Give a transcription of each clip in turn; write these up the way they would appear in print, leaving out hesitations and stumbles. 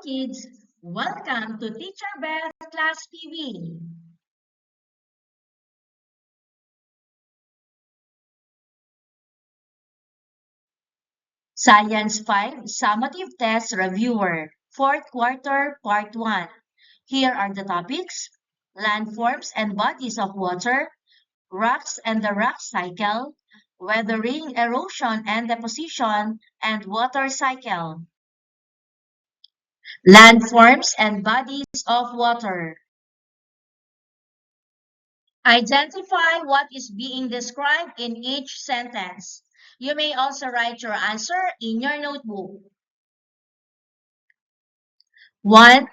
kids, welcome to Teacher Beth Class TV. Science 5 Summative Test Reviewer, 4th Quarter, Part 1. Here are the topics: landforms and bodies of water, rocks and the rock cycle, weathering, erosion and deposition, and water cycle. Landforms and bodies of water. Identify what is being described in each sentence. You may also write your answer in your notebook. 1.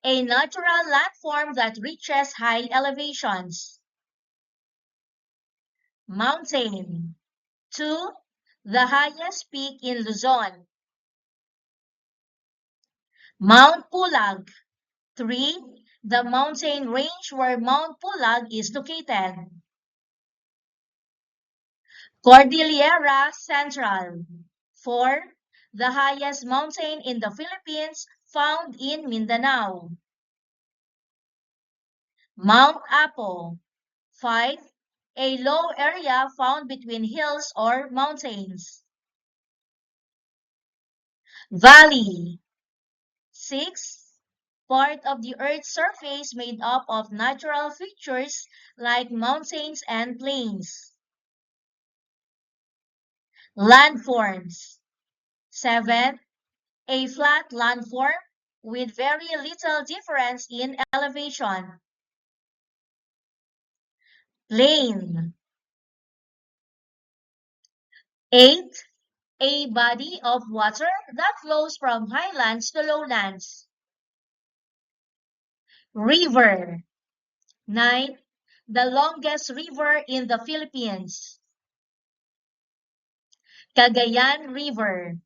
A natural landform that reaches high elevations. Mountain. 2. The highest peak in Luzon. Mount Pulag. 3. The mountain range where Mount Pulag is located. Cordillera Central. 4. The highest mountain in the Philippines, found in Mindanao. Mount Apo. 5. A low area found between hills or mountains. Valley. 6. Part of the Earth's surface made up of natural features like mountains and plains. Landforms. 7. A flat landform with very little difference in elevation. Plain. 8. A body of water that flows from highlands to lowlands. River. 9. The longest river in the Philippines. Cagayan River.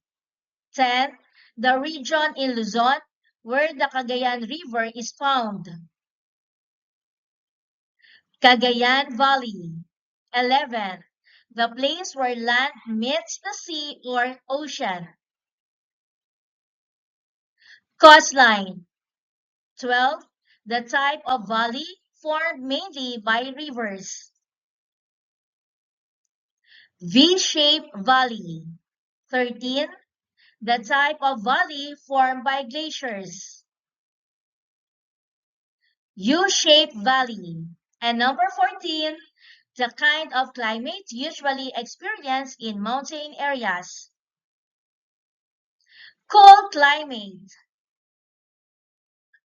10. The region in Luzon where the Cagayan River is found. Cagayan Valley. 11. The place where land meets the sea or ocean. Coastline. 12. The type of valley formed mainly by rivers. V-shaped valley. 13. The type of valley formed by glaciers. U-shaped valley. And number 14, the kind of climate usually experienced in mountain areas. Cold climate.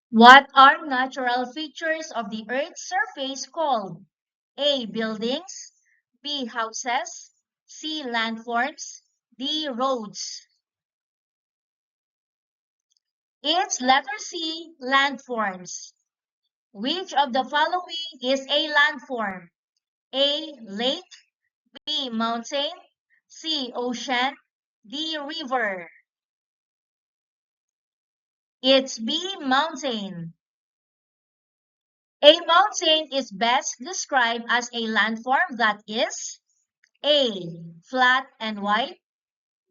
What are natural features of the Earth's surface called? A. Buildings. B. Houses. C. Landforms. D. Roads. It's letter C. Landforms. Which of the following is a landform? A. Lake. B. Mountain. C. Ocean. D. River. It's B. Mountain. A mountain is best described as a landform that is A. Flat and wide.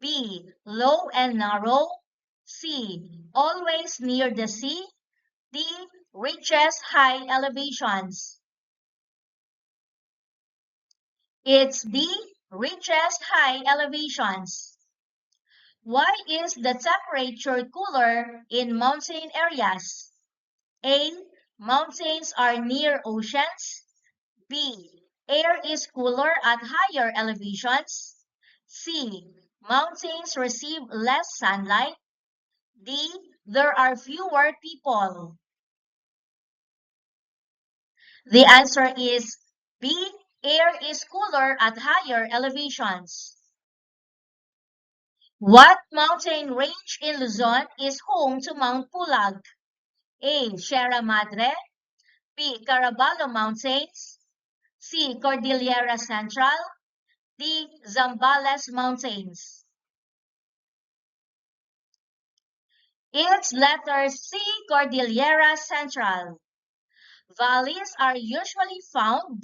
B. Low and narrow. C. Always near the sea. D. Reaches high elevations. It's D. Reaches high elevations. Why is the temperature cooler in mountain areas? A. Mountains are near oceans. B. Air is cooler at higher elevations. C. Mountains receive less sunlight. D. There are fewer people. The answer is B. Air is cooler at higher elevations. What mountain range in Luzon is home to Mount Pulag? A. Sierra Madre. B. Caraballo Mountains. C. Cordillera Central. D. Zambales Mountains. It's letter C. Cordillera Central. Valleys are usually found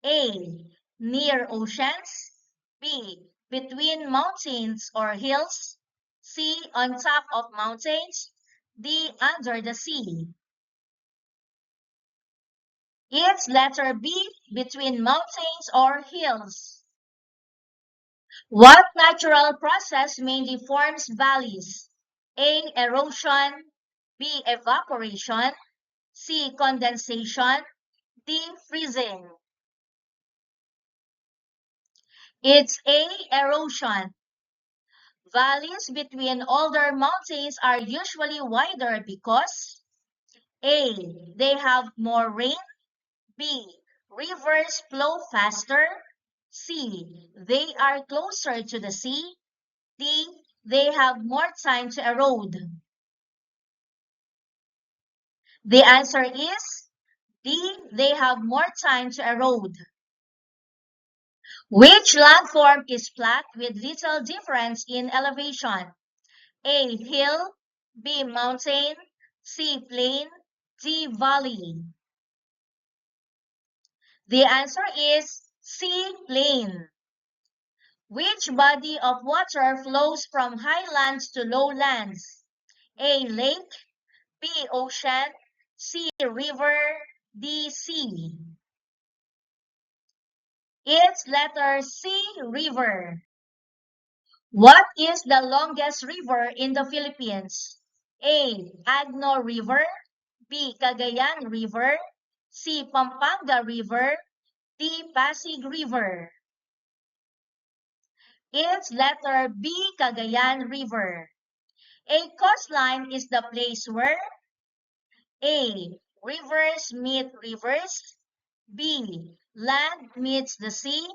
A. Near oceans. B. Between mountains or hills. C. On top of mountains. D. Under the sea. It's letter B. Between mountains or hills. What natural process mainly forms valleys? A. Erosion. B. Evaporation. C. Condensation. D. Freezing. It's A. Erosion. Valleys between older mountains are usually wider because A. They have more rain. B. Rivers flow faster. C. They are closer to the sea. D. They have more time to erode. The answer is D. They have more time to erode. Which landform is flat with little difference in elevation? A. Hill. B. Mountain. C. Plain. D. Valley. The answer is C. Plain. Which body of water flows from highlands to lowlands? A. Lake. B. Ocean. C. River. D. Sea. It's letter C. River. What is the longest river in the Philippines? A. Agno River. B. Cagayan River. C. Pampanga River. D. Pasig River. It's letter B. Cagayan River. A coastline is the place where A. Rivers meet rivers. B. Land meets the sea.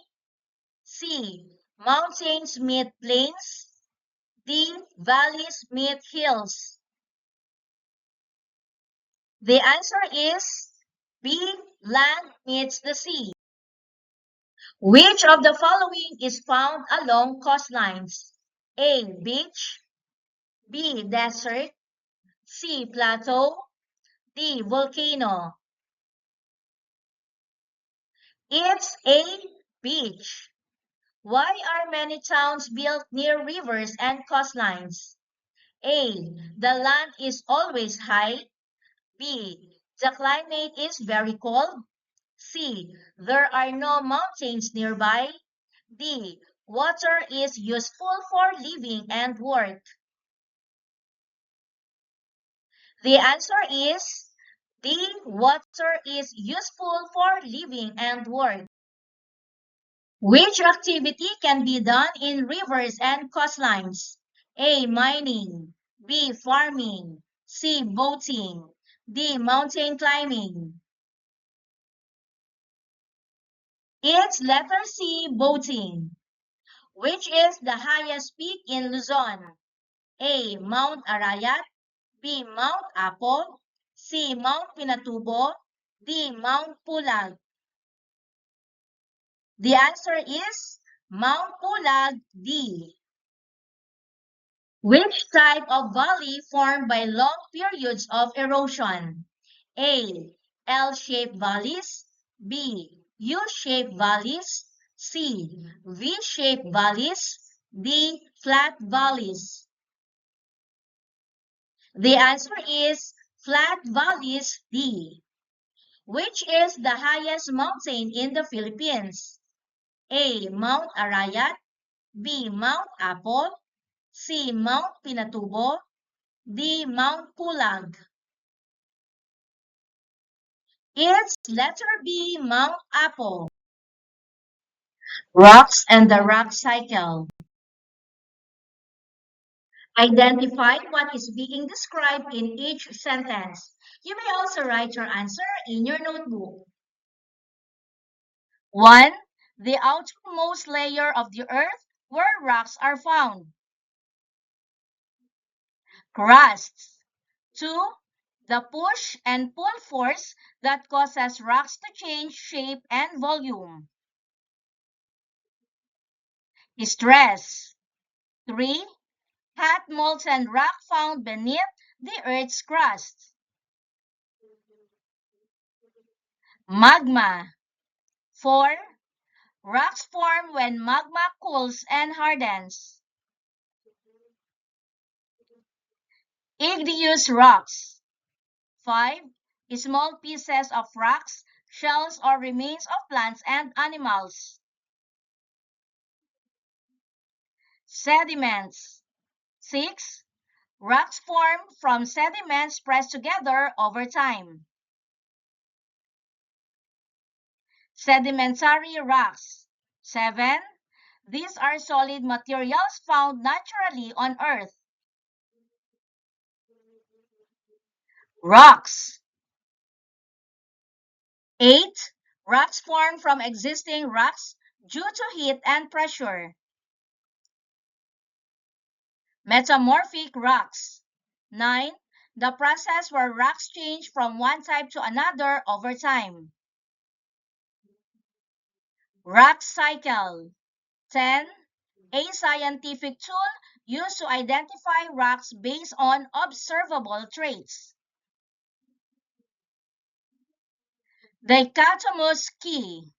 C. Mountains meet plains. D. Valleys meet hills. The answer is B. Land meets the sea. Which of the following is found along coastlines? A. Beach. B. Desert. C. Plateau. D. Volcano. It's A. Beach. Why are many towns built near rivers and coastlines? A. The land is always high. B. The climate is very cold. C. There are no mountains nearby. D. Water is useful for living and work. The answer is D. Water is useful for living and work. Which activity can be done in rivers and coastlines? A. Mining. B. Farming. C. Boating. D. Mountain climbing. It's letter C. Boating. Which is the highest peak in Luzon? A. Mount Arayat. B. Mount Apo. C. Mount Pinatubo. D. Mount Pulag. The answer is Mount Pulag D. Which type of valley formed by long periods of erosion? A. L-shaped valleys. B. U-shaped valleys. C. V-shaped valleys. D. Flat valleys. The answer is flat valleys D. Which is the highest mountain in the Philippines? A. Mount Arayat. B. Mount Apo. C. Mount Pinatubo. D. Mount Pulag. It's letter B. Mount Apo. Rocks and the rock cycle. Identify what is being described in each sentence. You may also write your answer in your notebook. 1. The outermost layer of the earth where rocks are found. Crusts. 2. The push and pull force that causes rocks to change shape and volume. Stress. 3. Hot molten rock found beneath the Earth's crust. Magma. 4. Rocks form when magma cools and hardens. Igneous rocks. 5. Small pieces of rocks, shells, or remains of plants and animals. Sediments. 6. Rocks form from sediments pressed together over time. Sedimentary rocks. 7. These are solid materials found naturally on Earth. Rocks. 8. Rocks form from existing rocks due to heat and pressure. Metamorphic rocks. 9. The process where rocks change from one type to another over time. Rock cycle. 10. A scientific tool used to identify rocks based on observable traits. Dichotomous key.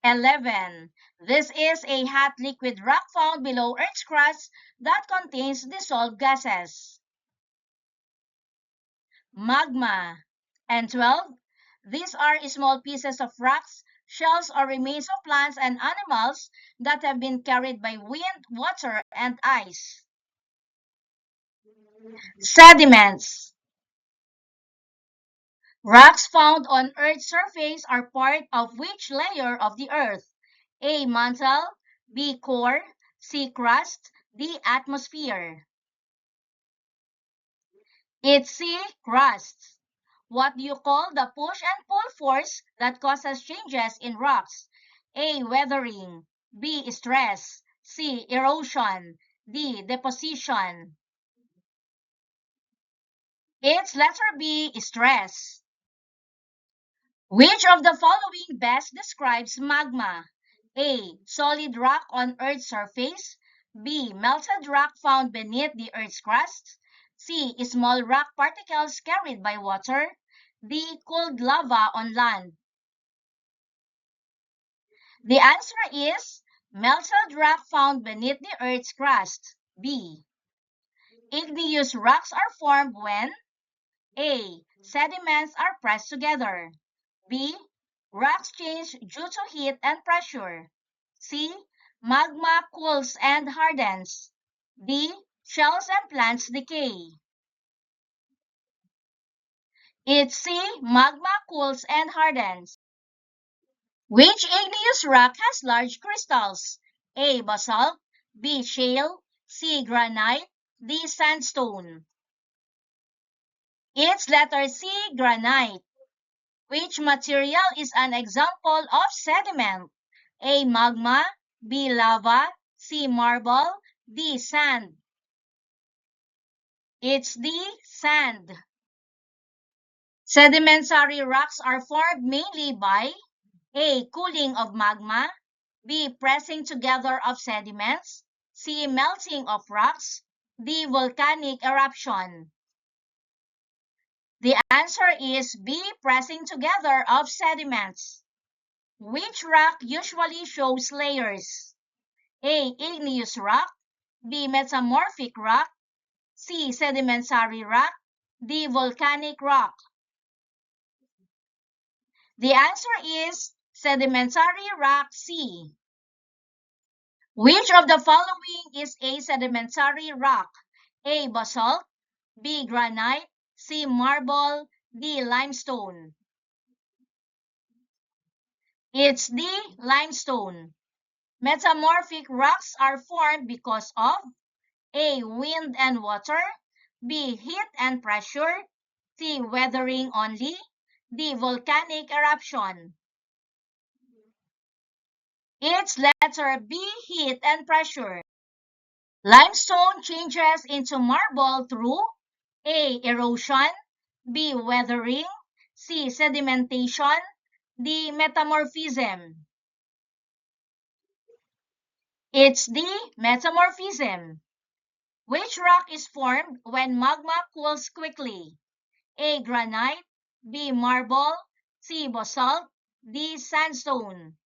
11. This is a hot liquid rock found below Earth's crust that contains dissolved gases. Magma. And 12. These are small pieces of rocks, shells, or remains of plants and animals that have been carried by wind, water, and ice. Sediments. Rocks found on Earth's surface are part of which layer of the Earth? A. Mantle, B. Core, C. Crust, D. Atmosphere. It's C. Crust. What do you call the push and pull force that causes changes in rocks? A. Weathering, B. Stress, C. Erosion, D. Deposition. It's letter B. Stress. Which of the following best describes magma? A. Solid rock on Earth's surface. B. Melted rock found beneath the Earth's crust. C. Small rock particles carried by water. D. Cooled lava on land. The answer is melted rock found beneath the Earth's crust. B. Igneous rocks are formed when A. Sediments are pressed together. B. Rocks change due to heat and pressure. C. Magma cools and hardens. D. Shells and plants decay. It's C. Magma cools and hardens. Which igneous rock has large crystals? A. Basalt, B. Shale, C. Granite, D. Sandstone. It's letter C. Granite. Which material is an example of sediment? A. Magma, B. Lava, C. Marble, D. Sand. It's D. Sand. Sedimentary rocks are formed mainly by A. Cooling of magma, B. Pressing together of sediments, C. Melting of rocks, D. Volcanic eruption. The answer is B. Pressing together of sediments. Which rock usually shows layers? A. Igneous rock, B. Metamorphic rock, C. Sedimentary rock, D. Volcanic rock. The answer is sedimentary rock C. Which of the following is a sedimentary rock? A. Basalt, B. Granite, C. Marble, D. Limestone. It's D. Limestone. Metamorphic rocks are formed because of A. Wind and water, B. Heat and pressure, C. Weathering only, D. Volcanic eruption. It's letter B. Heat and pressure. Limestone changes into marble through A. Erosion, B. Weathering, C. Sedimentation, D. Metamorphism. It's D. Metamorphism. Which rock is formed when magma cools quickly? A. Granite, B. Marble, C. Basalt, D. Sandstone.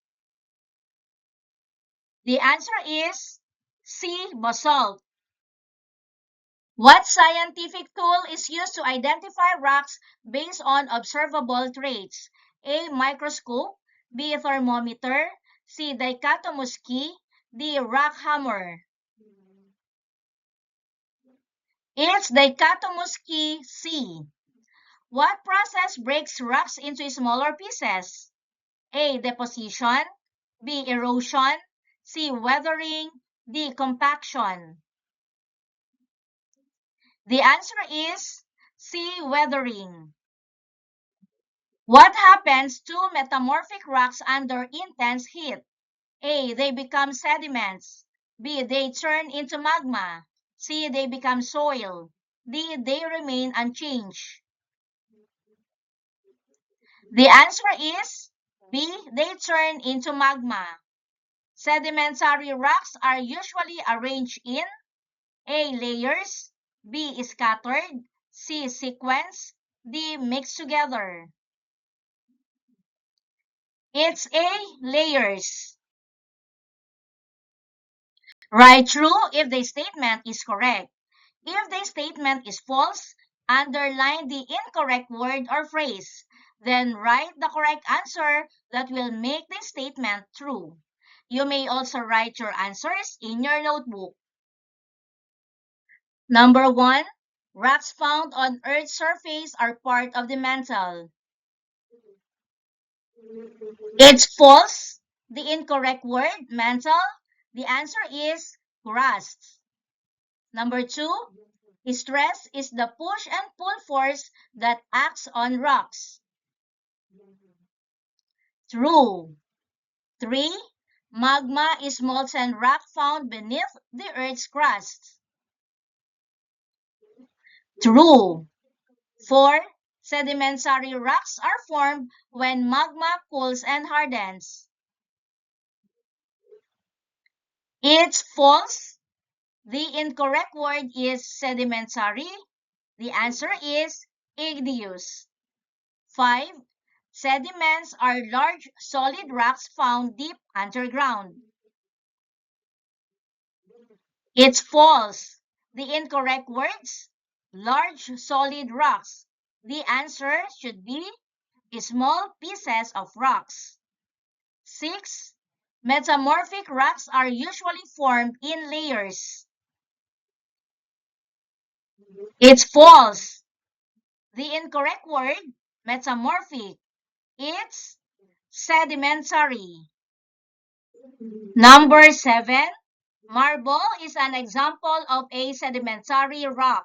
The answer is C. Basalt. What scientific tool is used to identify rocks based on observable traits? A. Microscope. B. Thermometer. C. Dichotomous key. D. Rock hammer. It's dichotomous key C. What process breaks rocks into smaller pieces? A. Deposition. B. Erosion. C. Weathering. D. Compaction. The answer is C. Weathering. What happens to metamorphic rocks under intense heat? A. They become sediments. B. They turn into magma. C. They become soil. D. They remain unchanged. The answer is B. They turn into magma. Sedimentary rocks are usually arranged in A. Layers. B. Scattered. C. Sequence. D. Mixed together. It's A. Layers. Write true if the statement is correct. If the statement is false, underline the incorrect word or phrase. Then write the correct answer that will make the statement true. You may also write your answers in your notebook. Number 1. Rocks found on Earth's surface are part of the mantle. It's false. The incorrect word, mantle. The answer is crust. Number 2. Stress is the push and pull force that acts on rocks. True. 3. Magma is molten rock found beneath the Earth's crust. True. 4. Sedimentary rocks are formed when magma cools and hardens. It's false. The incorrect word is sedimentary. The answer is igneous. 5. Sediments are large solid rocks found deep underground. It's false. The incorrect words, large solid rocks. The answer should be small pieces of rocks. 6. Metamorphic rocks are usually formed in layers. It's false. The incorrect word, metamorphic. It's sedimentary. Number 7. Marble is an example of a sedimentary rock.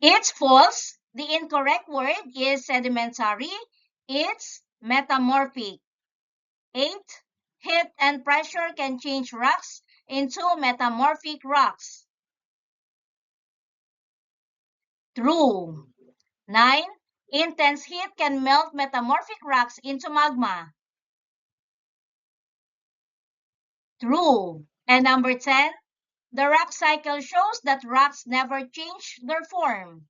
It's false. The incorrect word is sedimentary. It's metamorphic. 8. Heat and pressure can change rocks into metamorphic rocks. True. 9. Intense heat can melt metamorphic rocks into magma. True. And number 10. The rock cycle shows that rocks never change their form.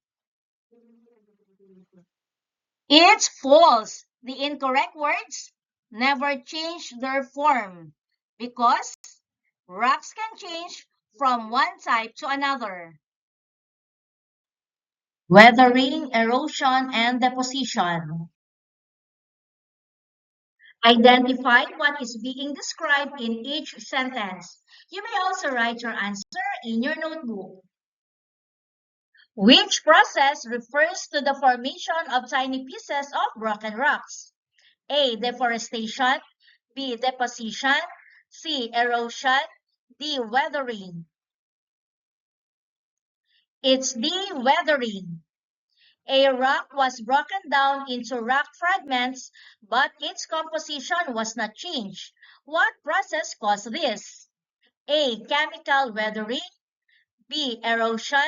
It's false. The incorrect words, never change their form, because rocks can change from one type to another. Weathering, erosion, and deposition. Identify what is being described in each sentence. You may also write your answer in your notebook. Which process refers to the formation of tiny pieces of broken rocks? A. Deforestation. B. Deposition. C. Erosion. D. Weathering. It's D. Weathering. A rock was broken down into rock fragments, but its composition was not changed. What process caused this? A. Chemical weathering. B. Erosion.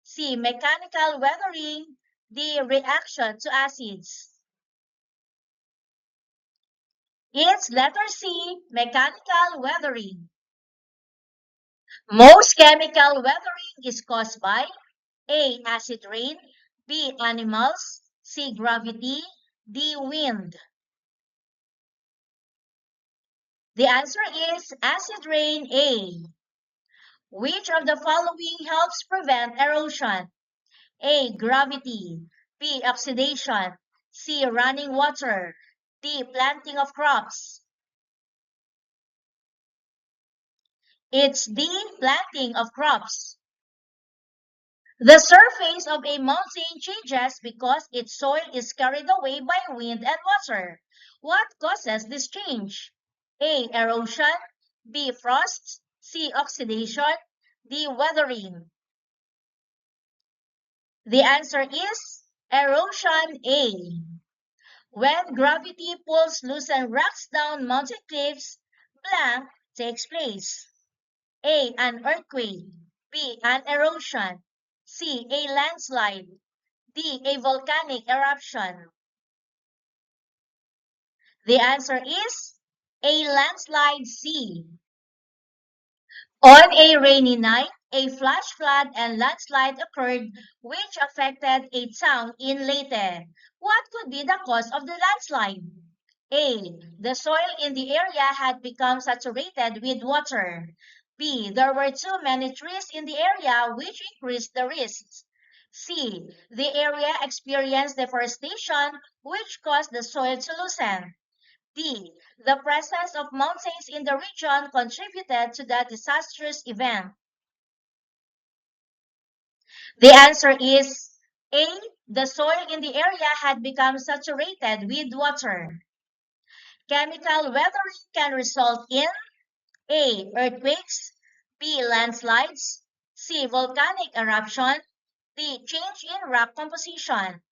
C. Mechanical weathering. D. Reaction to acids. It's letter C. Mechanical weathering. Most chemical weathering is caused by A. Acid rain. B. Animals. C. Gravity. D. Wind. The answer is acid rain A. Which of the following helps prevent erosion? A. Gravity. B. Oxidation. C. Running water. D. Planting of crops. It's D. Planting of crops. The surface of a mountain changes because its soil is carried away by wind and water. What causes this change? A. Erosion. B. Frost. C. Oxidation. D. Weathering. The answer is erosion A. When gravity pulls loosened rocks down mountain cliffs, blank takes place. A. An earthquake. B. An erosion. C. A landslide. D. A volcanic eruption. The answer is a landslide C. On a rainy night, a flash flood and landslide occurred which affected a town in Leyte. What could be the cause of the landslide? A. The soil in the area had become saturated with water. B. There were too many trees in the area which increased the risks. C. The area experienced deforestation which caused the soil to loosen. D. The presence of mountains in the region contributed to the disastrous event. The answer is A. The soil in the area had become saturated with water. Chemical weathering can result in A. Earthquakes. B. Landslides. C. Volcanic eruption. D. Change in rock composition.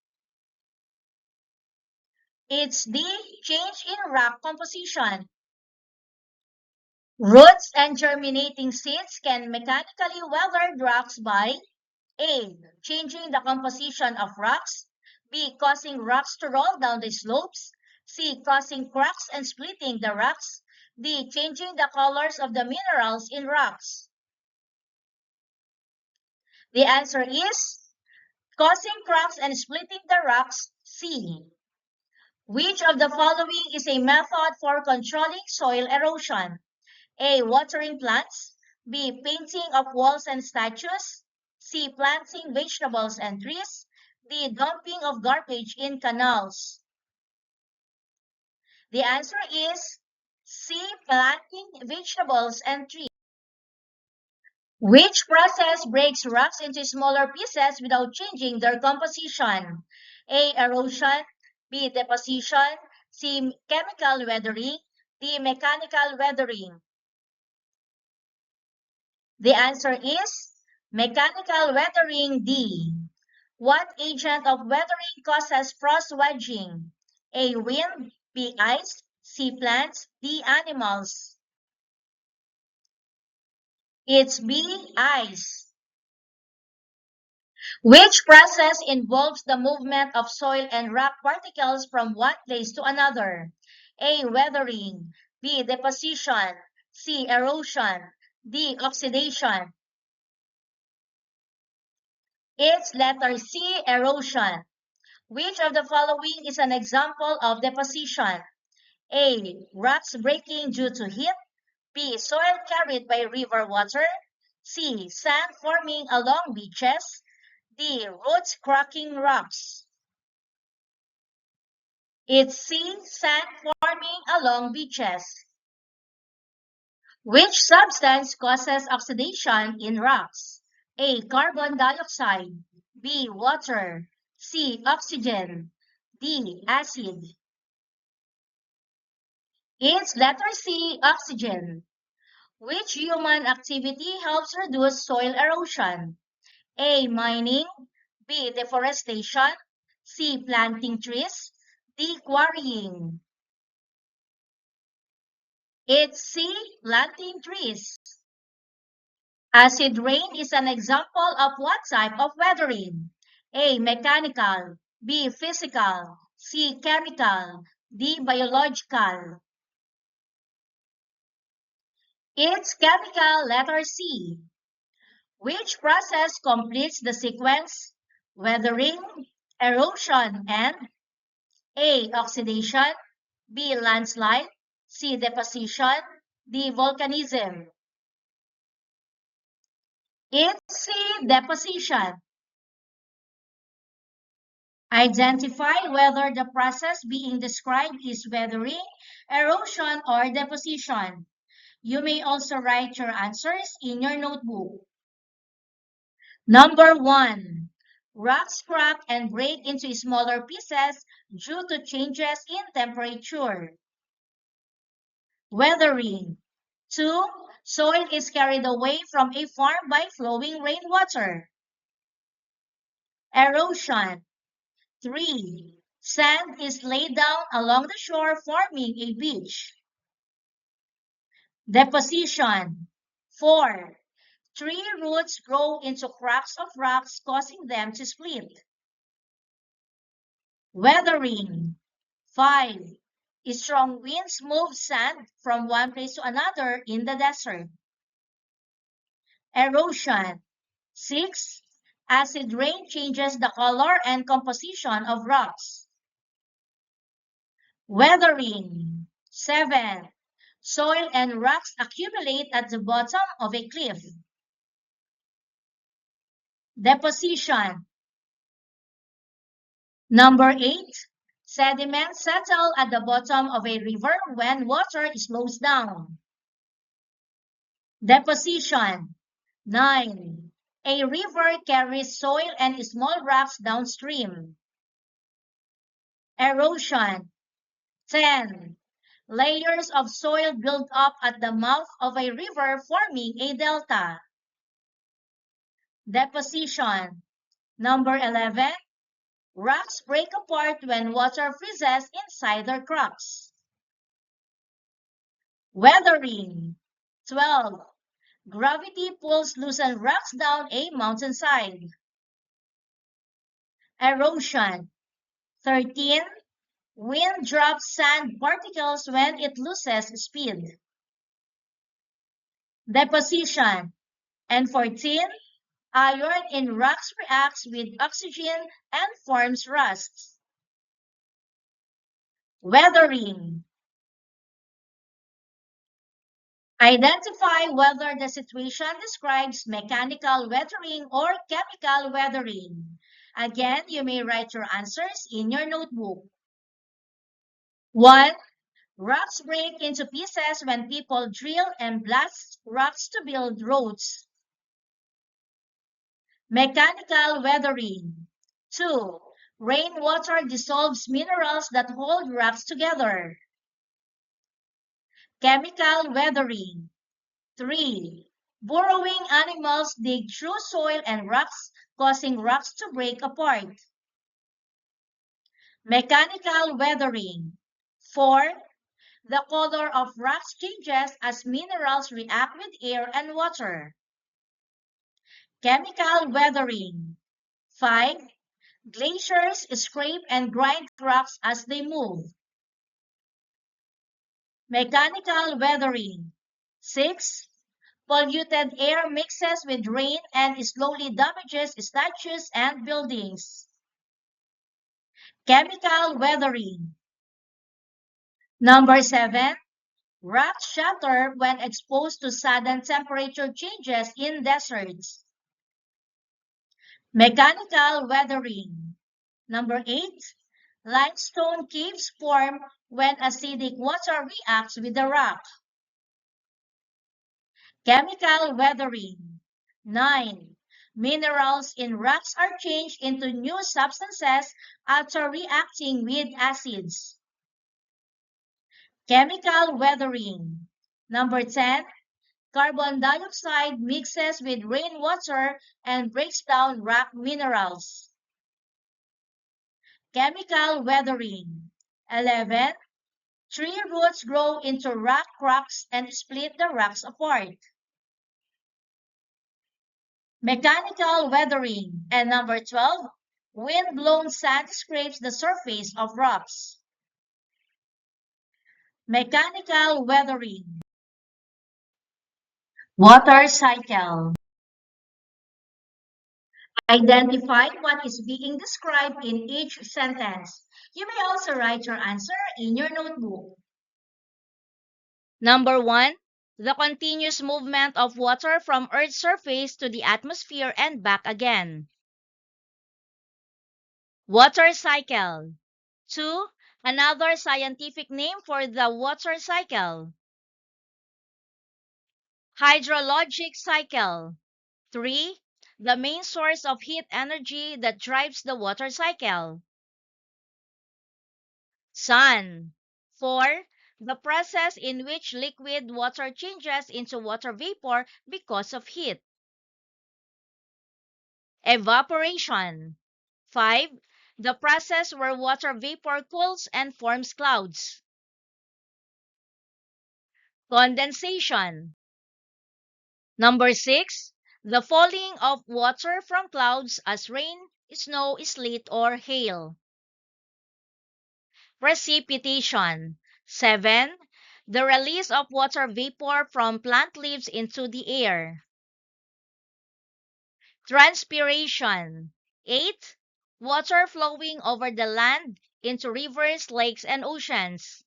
It's D. Change in rock composition. Roots and germinating seeds can mechanically weather rocks by A. Changing the composition of rocks. B. Causing rocks to roll down the slopes. C. Causing cracks and splitting the rocks. D. Changing the colors of the minerals in rocks. The answer is causing cracks and splitting the rocks, C. Which of the following is a method for controlling soil erosion? A. Watering plants. B. Painting of walls and statues. C. Planting vegetables and trees. D. Dumping of garbage in canals. The answer is C. Planting vegetables and trees. Which process breaks rocks into smaller pieces without changing their composition? A. Erosion. B. Deposition. C. Chemical weathering. D. Mechanical weathering. The answer is mechanical weathering D. What agent of weathering causes frost wedging? A. Wind. B. Ice. C. Plants. D. Animals. It's B. Ice. Which process involves the movement of soil and rock particles from one place to another? A. Weathering. B. Deposition. C. Erosion. D. Oxidation. It's letter C. Erosion. Which of the following is an example of deposition? A. Rocks breaking due to heat. B. Soil carried by river water. C. Sand forming along beaches. D. Roots cracking rocks. It's C. Sand forming along beaches. Which substance causes oxidation in rocks? A. Carbon dioxide. B. Water. C. Oxygen. D. Acid. It's letter C. Oxygen. Which human activity helps reduce soil erosion? A. Mining. B. Deforestation. C. Planting trees. D. Quarrying. It's C. Planting trees. Acid rain is an example of what type of weathering? A. Mechanical. B. Physical. C. Chemical. D. Biological. It's chemical, letter C. Which process completes the sequence? Weathering, erosion, and A. Oxidation. B. Landslide. C. Deposition. D. Volcanism. It's C. Deposition. Identify whether the process being described is weathering, erosion, or deposition. You may also write your answers in your notebook. Number 1. Rocks crack and break into smaller pieces due to changes in temperature. Weathering. 2. Soil is carried away from a farm by flowing rainwater. Erosion. 3. Sand is laid down along the shore forming a beach. Deposition. 4. Tree roots grow into cracks of rocks, causing them to split. Weathering. 5. Strong winds move sand from one place to another in the desert. Erosion. 6. Acid rain changes the color and composition of rocks. Weathering. 7. Soil and rocks accumulate at the bottom of a cliff. Deposition. Number 8. Sediments settle at the bottom of a river when water slows down. Deposition. 9. A river carries soil and small rocks downstream. Erosion. 10. Layers of soil build up at the mouth of a river forming a delta. Deposition. Number 11. Rocks break apart when water freezes inside their cracks. Weathering. 12. Gravity pulls loosened rocks down a mountainside. Erosion. 13. Wind drops sand particles when it loses speed. Deposition. And 14. Iron in rocks reacts with oxygen and forms rust. Weathering. Identify whether the situation describes mechanical weathering or chemical weathering. Again, you may write your answers in your notebook. 1. Rocks break into pieces when people drill and blast rocks to build roads. Mechanical weathering. 2. Rainwater dissolves minerals that hold rocks together. Chemical weathering. 3. Burrowing animals dig through soil and rocks, causing rocks to break apart. Mechanical weathering. 4. The color of rocks changes as minerals react with air and water. Chemical weathering. 5. Glaciers scrape and grind rocks as they move. Mechanical weathering. 6. Polluted air mixes with rain and slowly damages statues and buildings. Chemical weathering. Number 7. Rocks shatter when exposed to sudden temperature changes in deserts. Mechanical weathering. Number 8. Limestone caves form when acidic water reacts with the rock. Chemical weathering. 9. Minerals in rocks are changed into new substances after reacting with acids. Chemical weathering. Number 10. Carbon dioxide mixes with rainwater and breaks down rock minerals. Chemical weathering. 11. Tree roots grow into rock cracks and split the rocks apart. Mechanical weathering. And number 12. Wind-blown sand scrapes the surface of rocks. Mechanical weathering. Water cycle. Identify what is being described in each sentence. You may also write your answer in your notebook. Number 1. The continuous movement of water from Earth's surface to the atmosphere and back again. Water cycle. 2. Another scientific name for the water cycle. Hydrologic cycle. 3. The main source of heat energy that drives the water cycle. Sun. 4. The process in which liquid water changes into water vapor because of heat. Evaporation. 5. The process where water vapor cools and forms clouds. Condensation. Number 6. The falling of water from clouds as rain, snow, sleet, or hail. Precipitation. 7. The release of water vapor from plant leaves into the air. Transpiration. 8. Water flowing over the land into rivers, lakes, and oceans.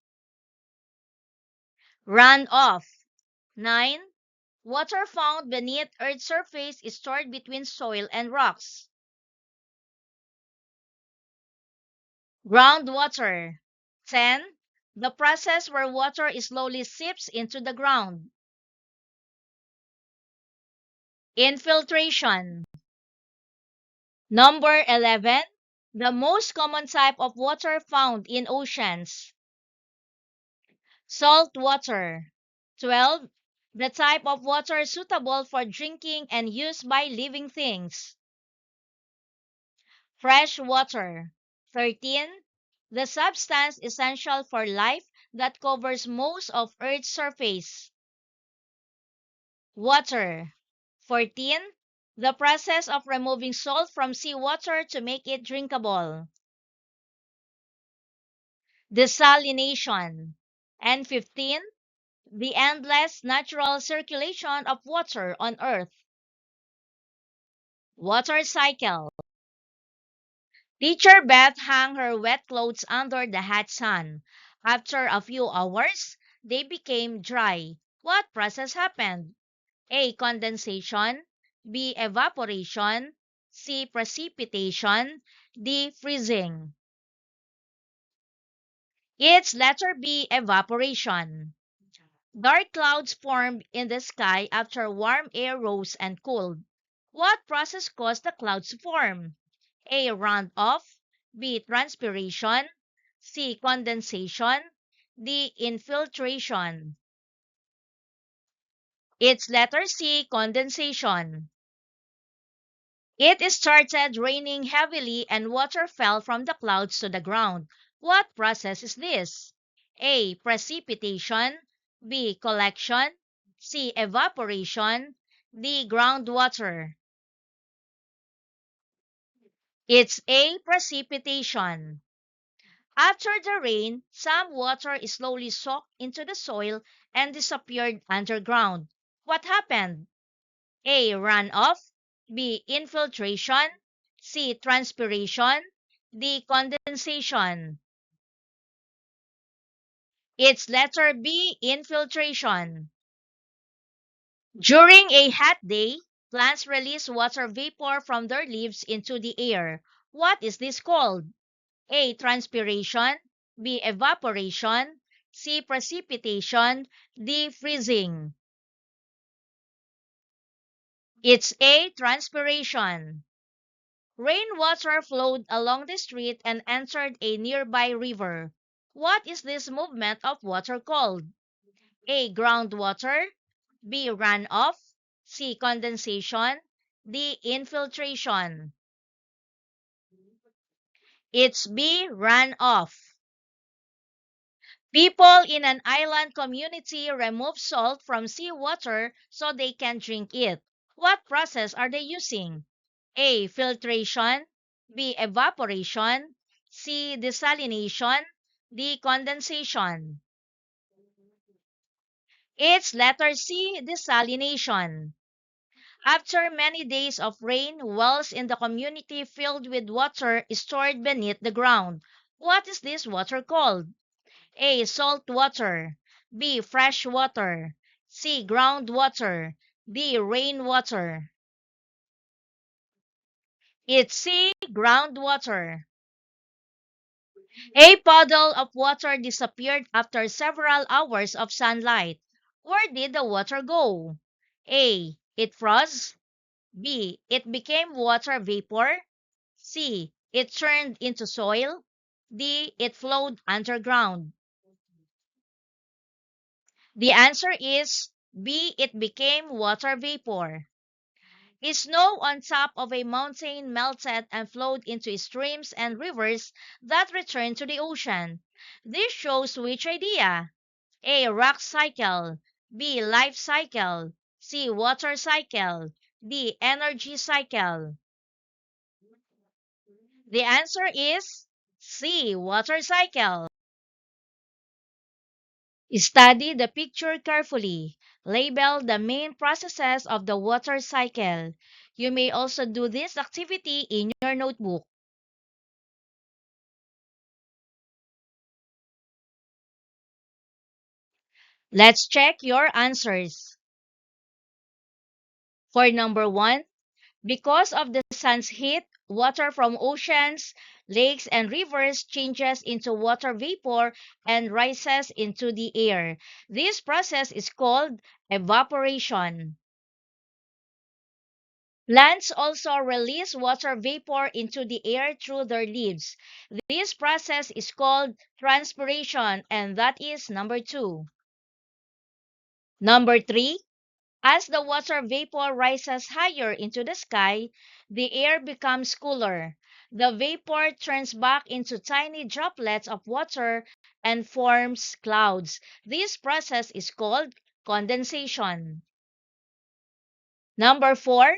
Runoff. 9. Water found beneath Earth's surface is stored between soil and rocks. Groundwater. 10. The process where water slowly seeps into the ground. Infiltration. Number 11. The most common type of water found in oceans. Salt water. 12. The type of water suitable for drinking and used by living things. Fresh water. 13. The substance essential for life that covers most of Earth's surface. Water. 14. The process of removing salt from seawater to make it drinkable. Desalination. And 15. The endless natural circulation of water on Earth. Water cycle. Teacher Beth hung her wet clothes under the hot sun. After a few hours, they became dry. What process happened? A. Condensation. B. Evaporation. C. Precipitation. D. Freezing. It's letter B. Evaporation. Dark clouds formed in the sky after warm air rose and cooled. What process caused the clouds to form? A. Runoff. B. Transpiration. C. Condensation. D. Infiltration. It's letter C. Condensation. It started raining heavily and water fell from the clouds to the ground. What process is this? A. Precipitation. B. Collection. C. Evaporation. D. Groundwater. It's A. Precipitation. After the rain, some water slowly soaked into the soil and disappeared underground. What happened? A. Runoff. B. Infiltration. C. Transpiration. D. Condensation. It's letter B. Infiltration. During a hot day, plants release water vapor from their leaves into the air. What is this called? A. Transpiration. B. Evaporation. C. Precipitation. D. Freezing. It's A. Transpiration. Rainwater flowed along the street and entered a nearby river. What is this movement of water called? A. Groundwater. B. Runoff. C. Condensation. D. Infiltration. It's B. Runoff. People in an island community remove salt from seawater so they can drink it. What process are they using? A. Filtration. B. Evaporation. C. Desalination. D. Condensation. It's letter C. Desalination. After many days of rain, wells in the community filled with water stored beneath the ground. What is this water called? A. Salt water. B. Fresh water. C. Groundwater. D. Rainwater. It's C. Groundwater. A puddle of water disappeared after several hours of sunlight. Where did the water go? A. It froze. B. It became water vapor. C. It turned into soil. D. It flowed underground. The answer is B. It became water vapor. Snow on top of a mountain melted and flowed into streams and rivers that returned to the ocean. This shows which idea? A. Rock cycle. B. Life cycle. C. Water cycle. D. Energy cycle. The answer is C. Water cycle. Study the picture carefully. Label the main processes of the water cycle. You may also do this activity in your notebook. Let's check your answers. For number 1, because of the sun's heat, water from oceans, lakes, and rivers changes into water vapor and rises into the air. This process is called evaporation. Plants also release water vapor into the air through their leaves. This process is called transpiration, and that is number 2. Number 3, as the water vapor rises higher into the sky, the air becomes cooler. The vapor turns back into tiny droplets of water and forms clouds. This process is called condensation. Number 4,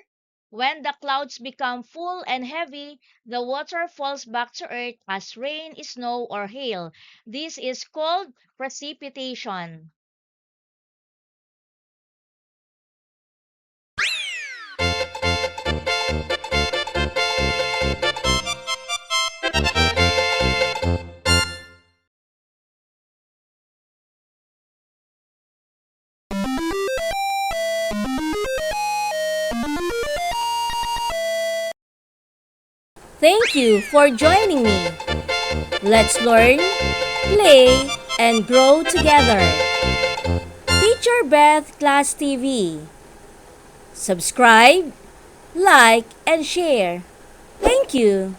when the clouds become full and heavy, the water falls back to earth as rain, snow, or hail. This is called precipitation. Thank you for joining me. Let's learn, play, and grow together. Teacher Beth Class TV. Subscribe, like, and share. Thank you.